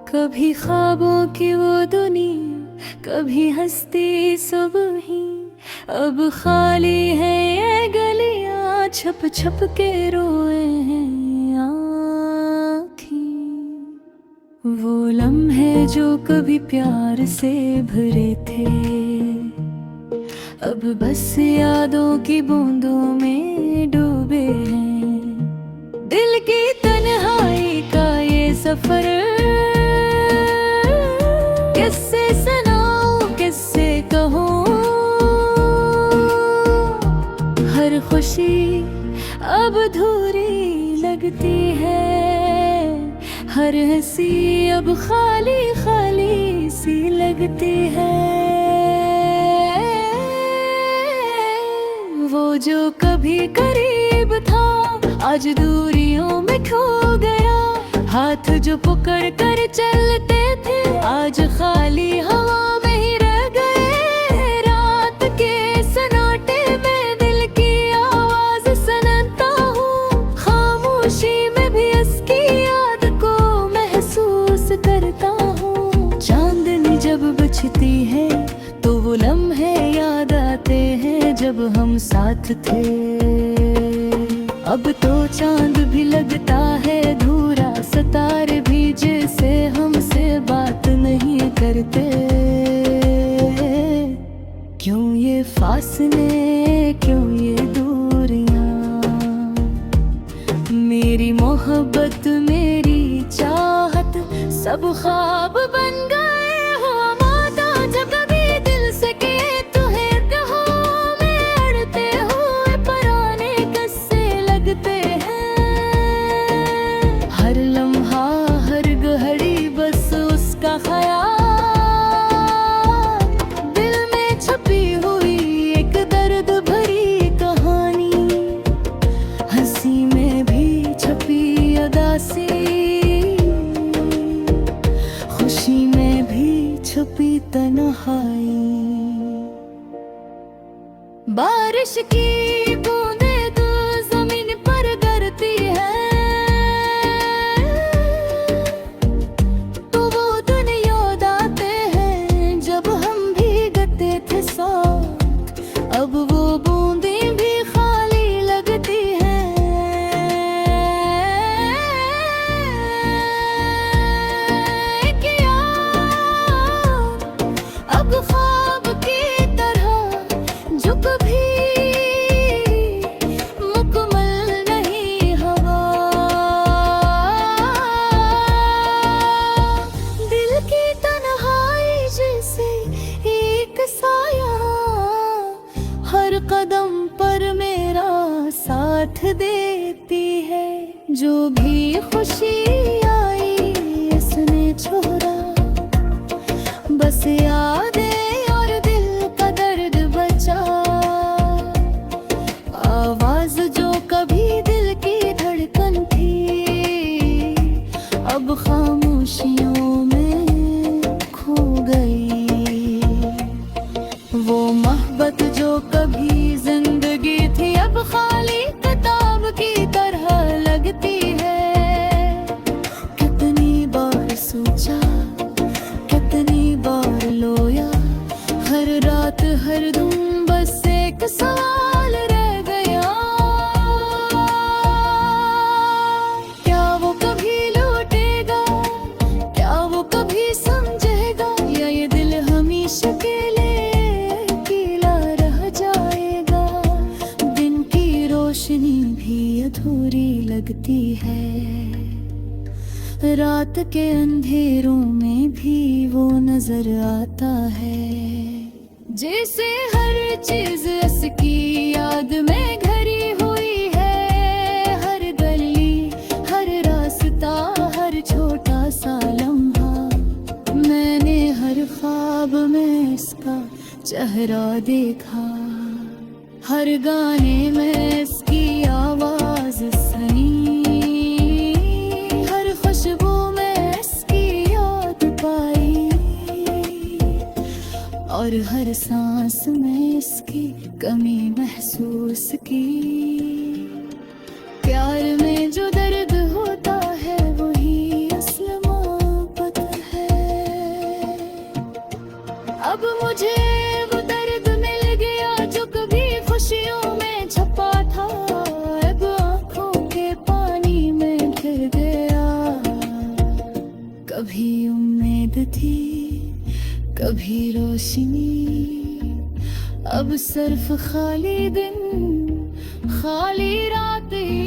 कभी ख्वाबों की वो दुनिया, कभी हंसती सुबह ही। अब खाली है ये गलियां, छप छप के रोए हैं आँखें। वो लम्हे जो कभी प्यार से भरे थे, अब बस यादों की बूंदों में डूबे हैं। दिल की तन्हाई का ये सफर, किससे सुनाऊं किससे कहूँ। हर खुशी अब अधूरी लगती है, हर हंसी अब खाली खाली सी लगती है। वो जो कभी करीब था, आज दूरियों में खो गया। हाथ जो पकड़ कर चलते थे, आज खाली हवा में ही रह गए। रात के सन्नाटे में दिल की आवाज सुनता हूँ, खामोशी में भी उसकी याद को महसूस करता हूँ। चांदनी जब बचती है तो वो लम्हे याद आते हैं जब हम साथ थे। अब तो चांद भी लगता है अधूरा, सितारे भी जैसे हमसे बात नहीं करते। क्यों ये फासले, क्यों ये दूरियां। मेरी मोहब्बत, मेरी चाहत सब ख्वाब बन गए हो माता। जो कभी दिल से के तुम्हें कहो, मैं अड़ते हुए पराने किस्से लगते हैं। हर लम्हा हर घड़ी बस उसका ख्याल, दिल में छुपी हुई एक दर्द भरी कहानी। हंसी में भी छुपी उदासी, खुशी में भी छुपी तन्हाई। बारिश की बूंदें तो जमीन पर गिरती है, तो वो दिन याद आते हैं जब हम भीगते थे साथ। अब वो बूंदें भी खाली लगती हैं। क्या अब ख्वाब की तरह जो कभी मुकम्मल नहीं हुआ। दिल की तन्हाई जैसे एक साया, हर कदम पर मेरा साथ देती है। जो भी खुशी आई इसने छोड़ा, बस यादें और दिल का दर्द बचा। आवाज जो कभी दिल की धड़कन थी, अब खामोशियों में खो गई। वो मोहब्बत जो कभी जिंदगी थी, अब खाली किताब की तरह लगती है। कितनी बार सोचा, कितनी बार लोया, हर रात हर धुन बस एक सवाल रह गया। क्या वो कभी लौटेगा, क्या वो कभी समझेगा, या ये दिल हमेशा के लिए अकेला रह जाएगा। दिन की रोशनी भी अधूरी लगती है, रात के अंधेरों में भी वो नजर आता है। जैसे हर चीज उसकी याद में घरी हुई है। हर गली, हर रास्ता, हर छोटा सा लम्हा, मैंने हर ख्वाब में इसका चेहरा देखा। हर गाने में इसकी आवाज सुनी, खुशबू में इसकी याद पाई, और हर सांस में इसकी कमी महसूस की। प्यार में जो दर्द होता है वही असली मोहब्बत है। मुझे वो दर्द मिल गया जो कभी खुशियों में छपा था, अब आंखों के पानी में गिर गया। कभी उम्मीद थी, कभी रोशनी, अब सिर्फ खाली दिन, खाली रातें।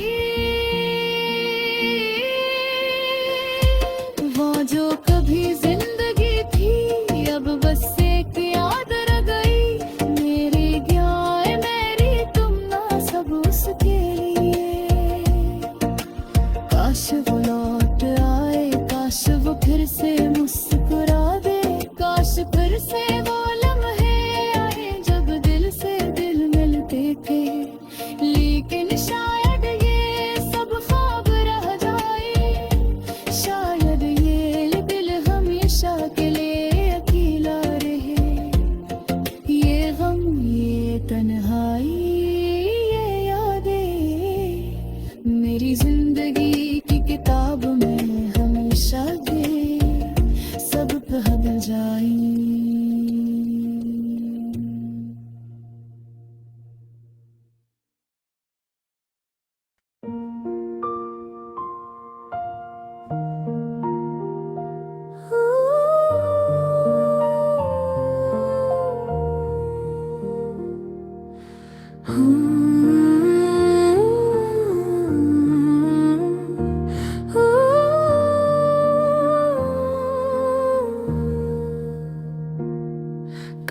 वो जो कभी जिंदगी थी अब बस एक याद रह गई। मेरी गाय मेरी तुम ना सब उसके लिए। काश वो लौट आए, काश वो फिर से मुस्कुरा दे, काश फिर से वो लम्हे आए जब दिल से दिल मिलते थे। लेकिन शायद ये सब ख्वाब रह जाए, शायद ये दिल हमेशा के लिए अकेला रहे। ये गम, ये तन्हाई, ये यादें मेरी जिंदगी की किताब में हमेशा ये सब बदल जाएं।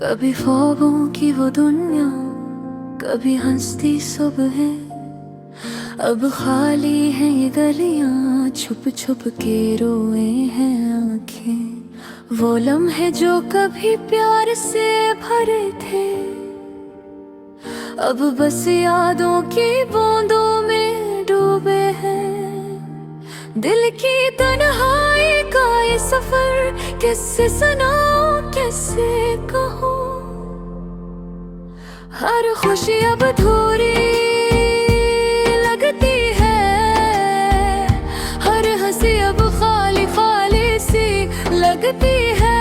कभी ख्वाबों की वो दुनिया, कभी हंसती सुबह, अब खाली है ये गलियां, छुप छुप के रोए हैं आंखें। वो लम्हे जो कभी प्यार से भरे थे, अब बस यादों की बूंदों में डूबे हैं। दिल की तन्हाई का ये सफर किससे सुनाऊं, किससे कहूँ। हर खुशी अब अधूरी लगती है, हर हंसी अब खाली खाली सी लगती है।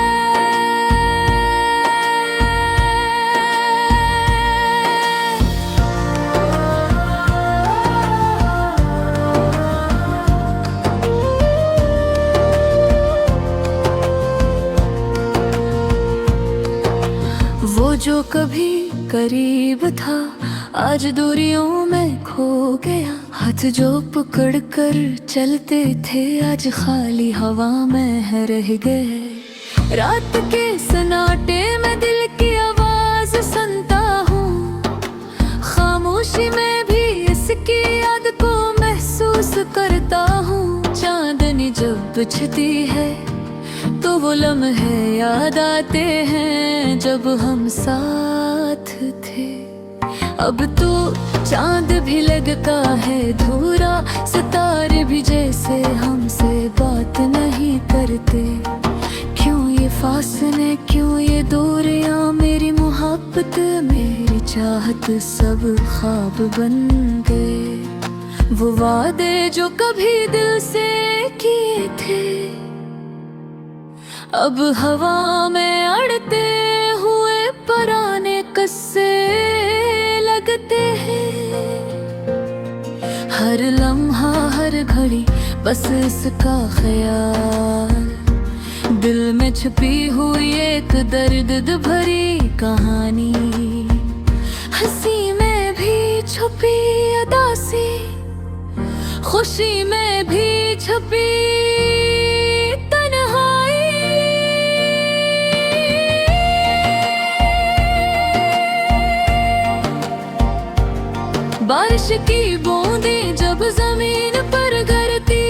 वो जो कभी करीब था आज दूरियों में खो गया। हाथ जो पकड़ कर चलते थे आज खाली हवा में है रह गए। रात के सन्नाटे में दिल की आवाज सुनता हूँ, खामोशी में भी इसकी याद को महसूस करता हूँ। चांदनी जब बिछती है तो वो लम्हे याद आते हैं जब हम साथ थे। अब तो चांद भी लगता है धूरा, सितारे भी जैसे हमसे बात नहीं करते। क्यों ये फासले, क्यों ये दूरियां, मेरी मोहब्बत मेरी चाहत सब ख्वाब बन गए। वो वादे जो कभी दिल से किए थे अब हवा में अड़ते हुए पुराने किस्से लगते हैं। हर लम्हा हर घड़ी बस इसका ख्याल, दिल में छुपी हुई एक दर्द भरी कहानी। हंसी में भी छुपी उदासी, खुशी में भी छुपी बारिश की बूंदें जब जमीन पर गिरती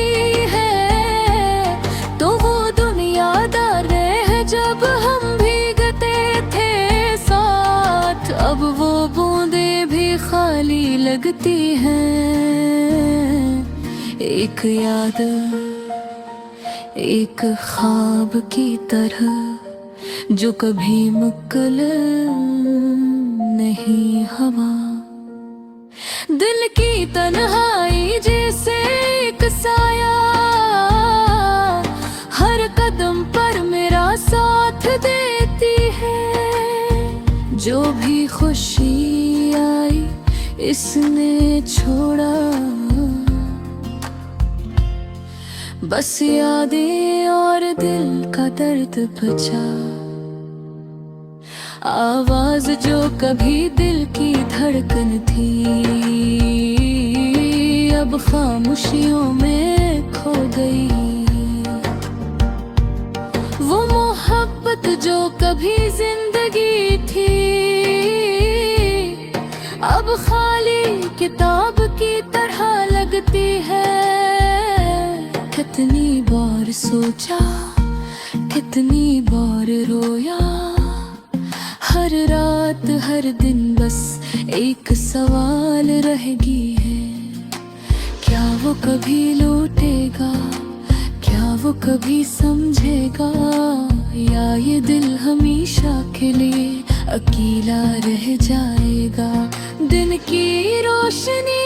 है तो वो दुनिया यादार है जब हम भीगते थे साथ। अब वो बूंदें भी खाली लगती हैं, एक याद एक ख्वाब की तरह जो कभी मुक्कल नहीं हवा। दिल की तन्हाई जैसे एक साया हर कदम पर मेरा साथ देती है। जो भी खुशी आई इसने छोड़ा, बस यादें और दिल का दर्द बचा। आवाज जो कभी दिल की धड़कन थी, अब खामोशियों में खो गई। वो मोहब्बत जो कभी जिंदगी थी, अब खाली किताब की तरह लगती है। कितनी बार सोचा, कितनी बार रोया, हर रात हर दिन बस एक सवाल रहेगी है। क्या वो कभी लौटेगा, क्या वो कभी समझेगा, या ये दिल हमेशा के लिए अकेला रह जाएगा। दिन की रोशनी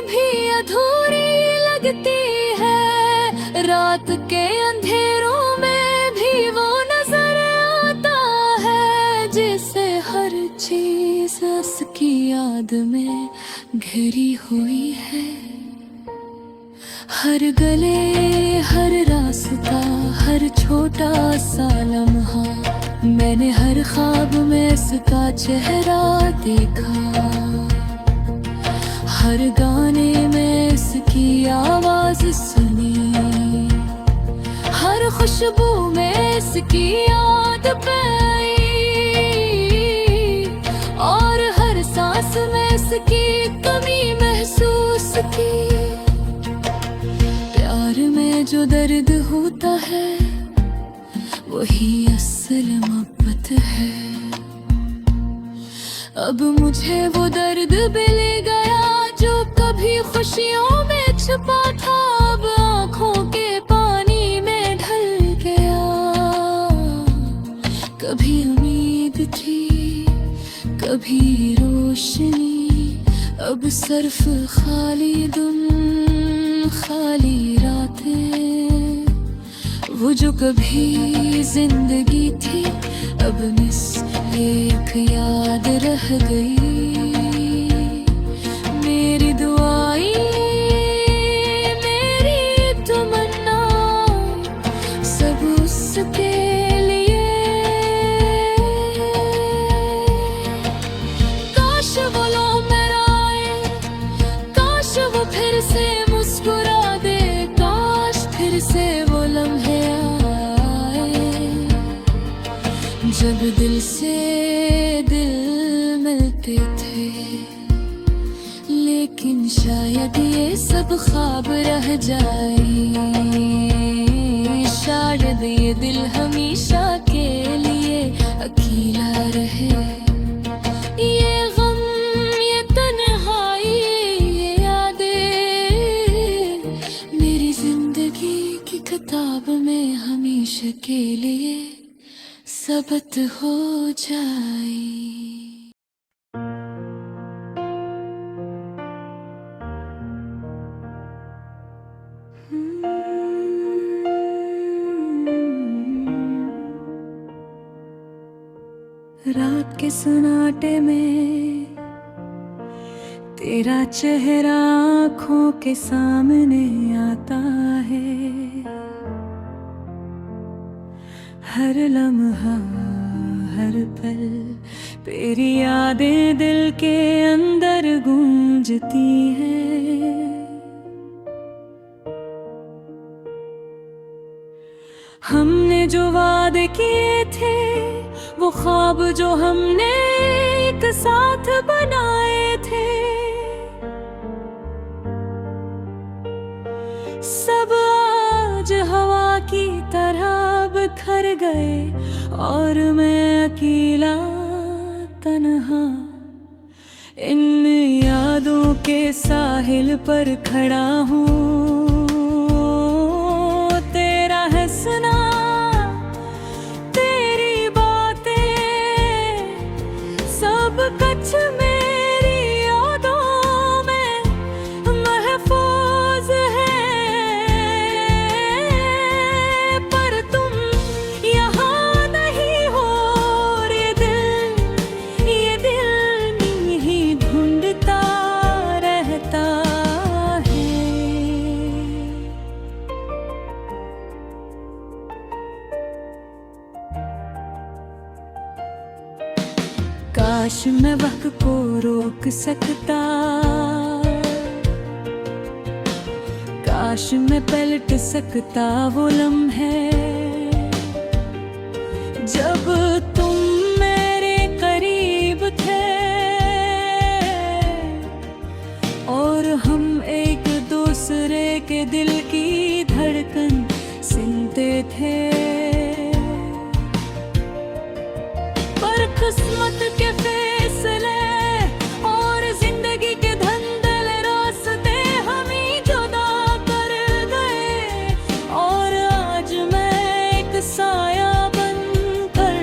भी अधूरी लगती है, रात के अंधेरों में भी वो नजर आता है, जिसे हर चीज उसकी याद में घिरी हुई है। हर गले, हर रास्ता, हर छोटा सा लम्हा, मैंने हर ख्वाब में इसका चेहरा देखा। हर गाने में इसकी आवाज सुनी, हर खुशबू में इसकी याद पाई, और हर सांस में इसकी कमी महसूस की। प्यार में जो दर्द होता है वही असल मोहब्बत है। अब मुझे वो दर्द भी ले गया जो कभी खुशियों में छुपा था, अब आँखों के पानी में ढल गया। कभी उम्मीद थी, कभी रोशनी, अब सिर्फ खाली दिन, खाली रातें। वो जो कभी जिंदगी थी, अब मिस एक याद रह गई। मेरी दुआई, मेरी तमन्ना, सब उसके लिए। काश वो लम्हा मेरा आए, काश वो फिर से मुस्कुरा दे, काश फिर से वो लम्हे आए जब दिल से दिल मिलते थे। लेकिन शायद ये सब ख्वाब रह जाए, शायद ये दिल हमेशा के लिए अकेला रहे। ये गम, ये तन्हाई, ये यादें मेरी जिंदगी की किताब में हमेशा के लिए सबत हो जाए। रात के सन्नाटे में तेरा चेहरा आँखों के सामने आता है। हर लम्हा, हर पल तेरी यादें दिल के अंदर गूंजती हैं। हमने जो वादे किए थे, वो ख्वाब जो हमने एक साथ बनाए थे, सब आज हवा की तरह बिखर गए, और मैं अकेला तन्हा इन यादों के साहिल पर खड़ा हूँ। तेरा हंसना, तेरी बातें, सब कुछ मेरी यादों में महफूज है। पर तुम यहाँ नहीं हो, ये दिल काश मैं वक्त को रोक सकता, काश मैं पलट सकता वो लम्हे जब तुम मेरे करीब थे और हम एक दूसरे के दिल की धड़कन सुनते थे। पर किस्मत के फैसले और जिंदगी के धंधले रास्ते हमें जुदा कर गए और आज मैं एक साया बनकर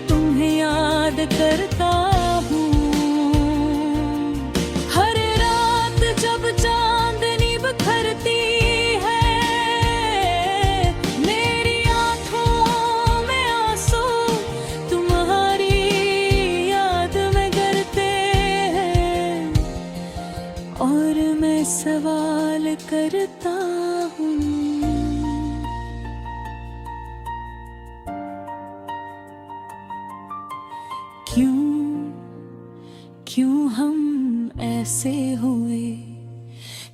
तुम्हें याद करता हूँ। हर रात जब चांदनी बिखरती और मैं सवाल करता हूँ, क्यों हम ऐसे हुए।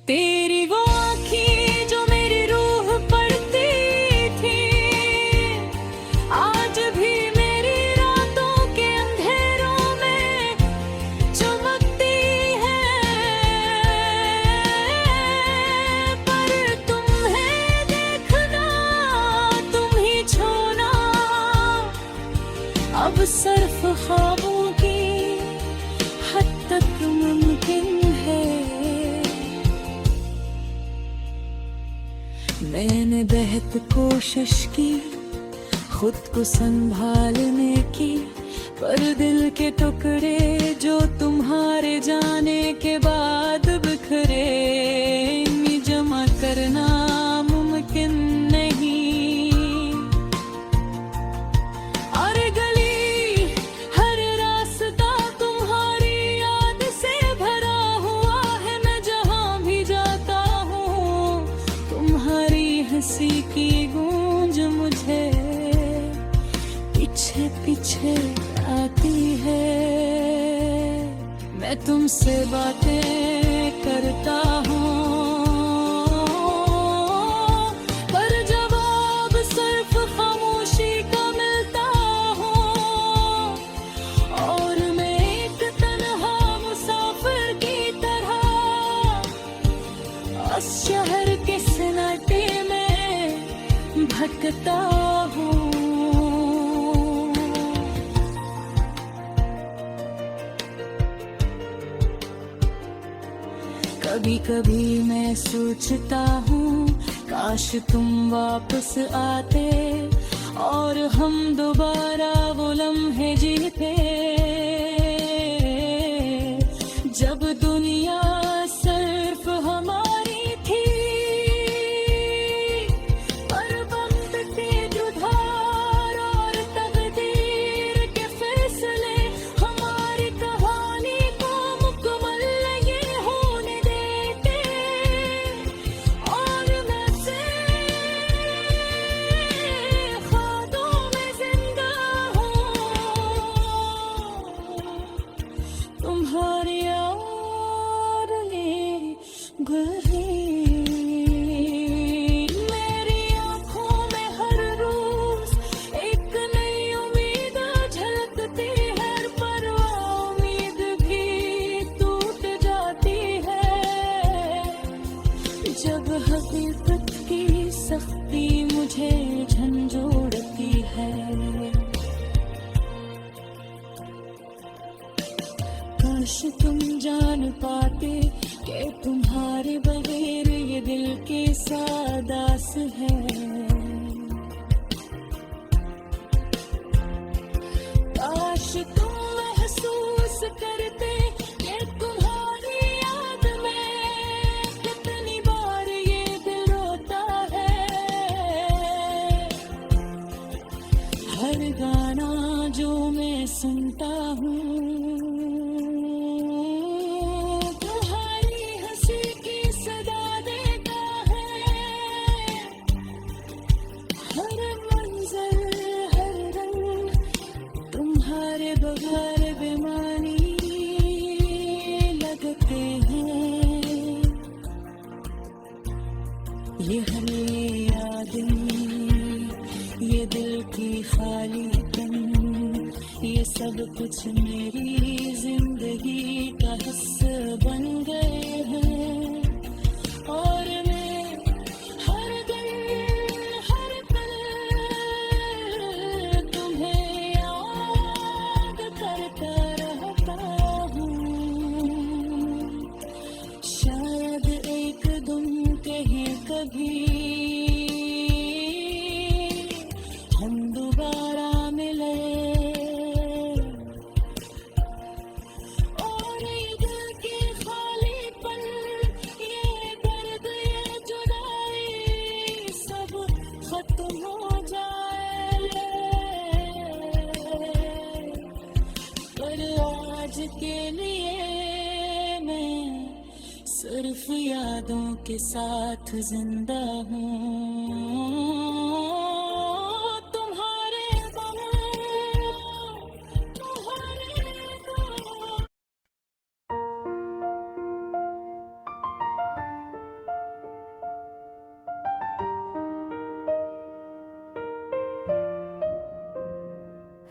तेरी वो आँखें जो मेरी रूह पढ़ती थी आज भी मेरी रातों के अंधेरों में चमकती है। पर तुम्हें देखना तुम ही छूना अब सिर्फ ख्वाबों की हद तक मुमकिन है। मैंने बेहद कोशिश की खुद को संभालने की, पर दिल के टुकड़े जो तुम्हारे जाने के बाद बिखरे इन्हें जमा करना मुमकिन नहीं। हर गली हर रास्ता तुम्हारी याद से भरा हुआ है, मैं जहाँ भी जाता हूँ तुम्हारी हंसी की गूंज मुझे पीछे पीछे आती है। मैं तुमसे बातें करता हूँ पर जवाब सिर्फ खामोशी का मिलता हूँ और मैं एक तन्हा मुसाफिर की तरह उस शहर के सन्नाटे में भटकता हूँ। कभी कभी मैं सोचता हूँ काश तुम वापस आते और हम दोबारा वो लम्हे जीते जब दुनिया सिर्फ हमारी थी। पर वक्त के जुधार और तकदीर के फैसले हमारी कहानी को मुकम्मल ये होने देते और मैं से ख्वाबों में जिंदा हूँ तुम्हारी याद ले गुजरी। मेरी आँखों में हर रोज एक नई उम्मीद झलकती है, पर वो उम्मीद भी टूट जाती है जब हकीकत की सख्ती मुझे झंझोड़ती है। काश तुम जान पाते कि तुम्हारे बगैर ये दिल के सादास है। काश तुम महसूस करते कि तुम्हारी याद में कितनी बार ये दिल रोता है। हर गाना जो मैं सुनता हूँ तुम्हारी हंसी की सदा देता है। हर मंजर हर रंग तुम्हारे बगैर कुछ मेरी जिंदगी का हिस्सा बन गए हैं और मैं हर दिन हर पल तुम्हें याद करता रहता हूँ। शायद एक दिन कहीं कभी हम दोबारा मिले और ये दिल के खालीपन, ये दर्द, ये जुदाई सब खत्म हो जाए। पर आज के लिए मैं सिर्फ यादों के साथ जिंदा हूँ।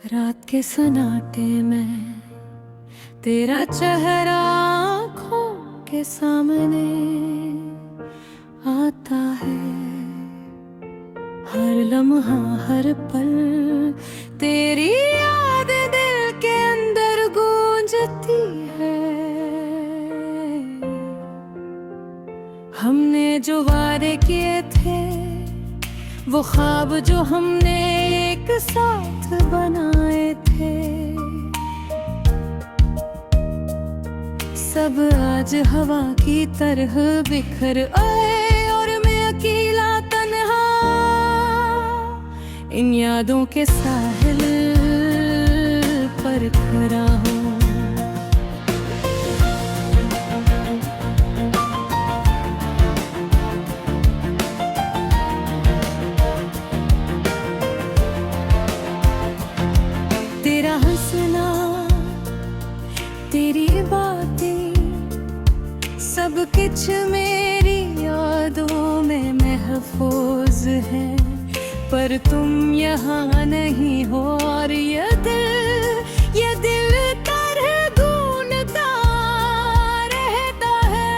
रात के सन्नाटे में तेरा चेहरा आँखों के सामने आता है। हर लम्हा हर पल तेरी याद दिल के अंदर गूंजती है। हमने जो वादे किए थे, वो ख्वाब जो हमने एक साथ बनाए थे, सब आज हवा की तरह बिखर आए और मैं अकेला तन्हा इन यादों के साहिल पर खड़ा हूँ। तेरा हंसना, तेरी बातें, सब कुछ मेरी यादों में महफूज है। पर तुम यहाँ नहीं हो और ये दिल तरह गूंजता रहता है।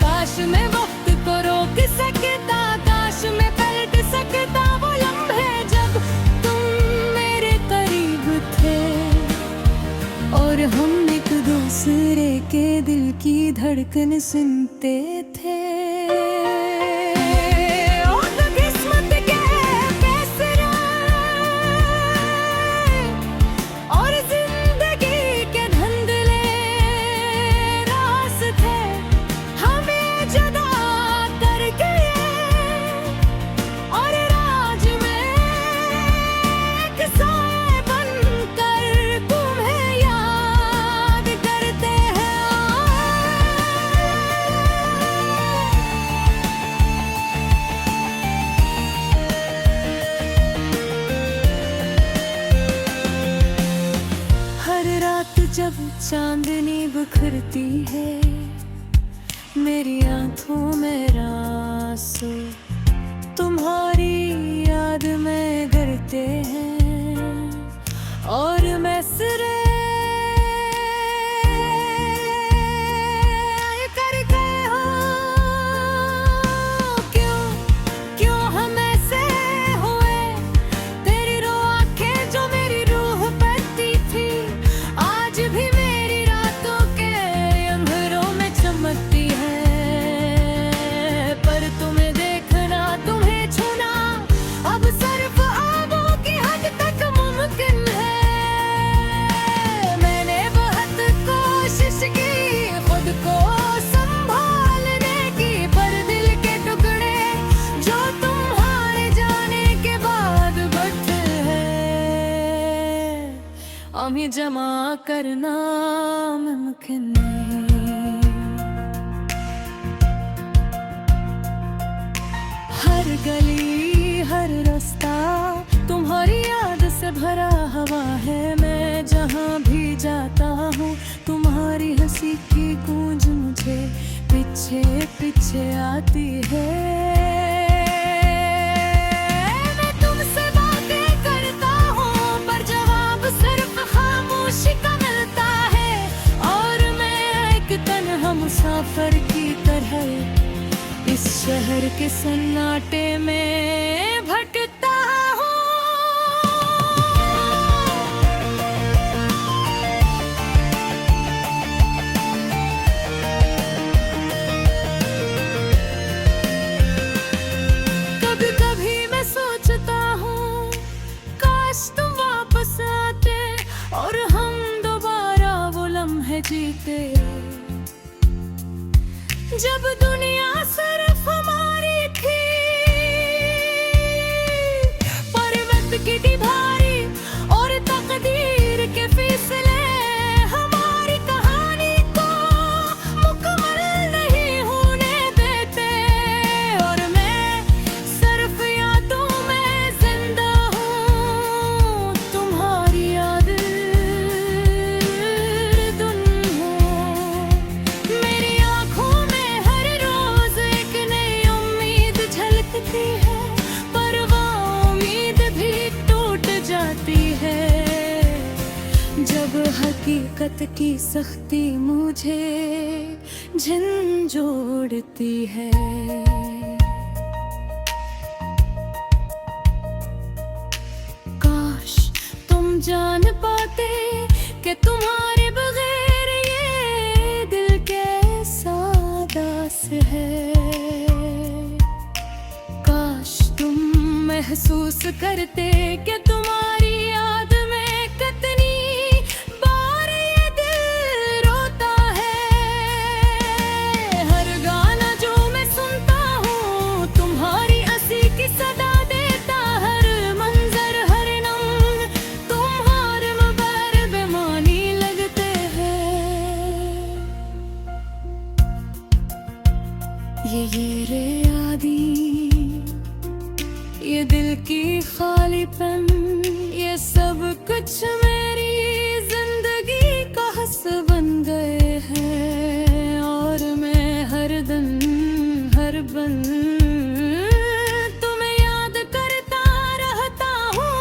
काश मैं वक्त को रोक सकता, काश मैं पलट सकता वो लम्हे जब और हम एक दूसरे के दिल की धड़कन सुनते थे। और तो किस्मत के फैसले और जिंदगी के धंधले रास्ते हमें जुदा कर गए और राज में एक साए बनकर तुम्हें याद करते हैं। हर रात जब चांदनी बिखरती है, मेरी आंखों में आंसू तुम्हारी याद में गिरते हैं और मैं सिर्फ करके क्यों हम ऐसे हुए। तेरी रो आंखें जो मेरी रूह पड़ती थी, आज भी मेरी रातों के अंधेरों में चमकती है। पर तुम्हें देखना, तुम्हें छूना अब सिर्फ आबों की हद तक मुमकिन है। मैंने बहुत कोशिश की खुद को संभालने की, पर दिल के टुकड़े जो तुम्हारे जाने के बाद बचे हैं, अभी जमा करना मुमकिन नहीं। हर गली हर रास्ता तुम्हारी याद से भरा हवा है। मैं जहाँ भी जाता हूँ तुम्हारी हंसी की गूंज मुझे पीछे पीछे आती है। मैं तुमसे बातें करता हूँ पर जवाब शहर के सन्नाटे में भटकता हूँ। कभी कभी मैं सोचता हूँ काश तुम वापस आते और हम दोबारा वो लम्हे जीते जब दुनिया सिर्फ हमारी थी। पर्वत की दीवारें और तकदीर के फैसले हमारी कहानी को मुकम्मल नहीं होने देते और मैं सिर्फ यादों में जिंदा हूँ। तुम्हारी याद धुन है मेरी आँखों में, हर रोज एक नई उम्मीद झलकती है, पर वो उम्मीद भी टूट जाती है जब हकीकत की सख्ती मुझे झंझोड़ती है। काश तुम जान पाते कि तुम्हारे बगैर ये दिल कैसा दास है। काश तुम महसूस करते कि तुम्हारी याद में कितनी बार ये दिल रोता है। हर गाना जो मैं सुनता हूँ तुम्हारी हंसी की सदा देता, हर मंजर हर नम तुम्हारे मगर बेमानी लगते हैं। ये रे यादी, ये दिल की खालीपन, ये सब कुछ मेरी जिंदगी का हस बन गए हैं और मैं हर दिन हर बन तुम्हें याद करता रहता हूँ।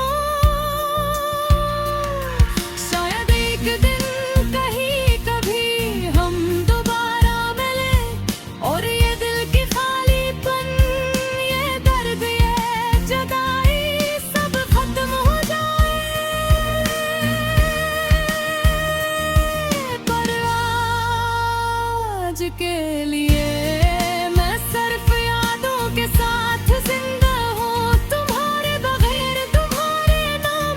शायद एक दिन कहीं कभी हम दोबारा मिले और ये दिल की खालीपन, ये दर्द, ये जुदाई सब खत्म हो जाए। पर आज के लिए मैं सिर्फ यादों के साथ जिंदा हूँ। तुम्हारे बगैर, तुम्हारे नाम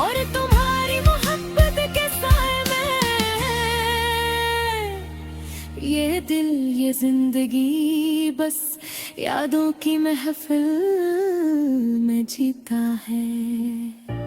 और तुम्हारी मोहब्बत के साए में ये दिल, ये जिंदगी बस यादों की महफिल में जीता है।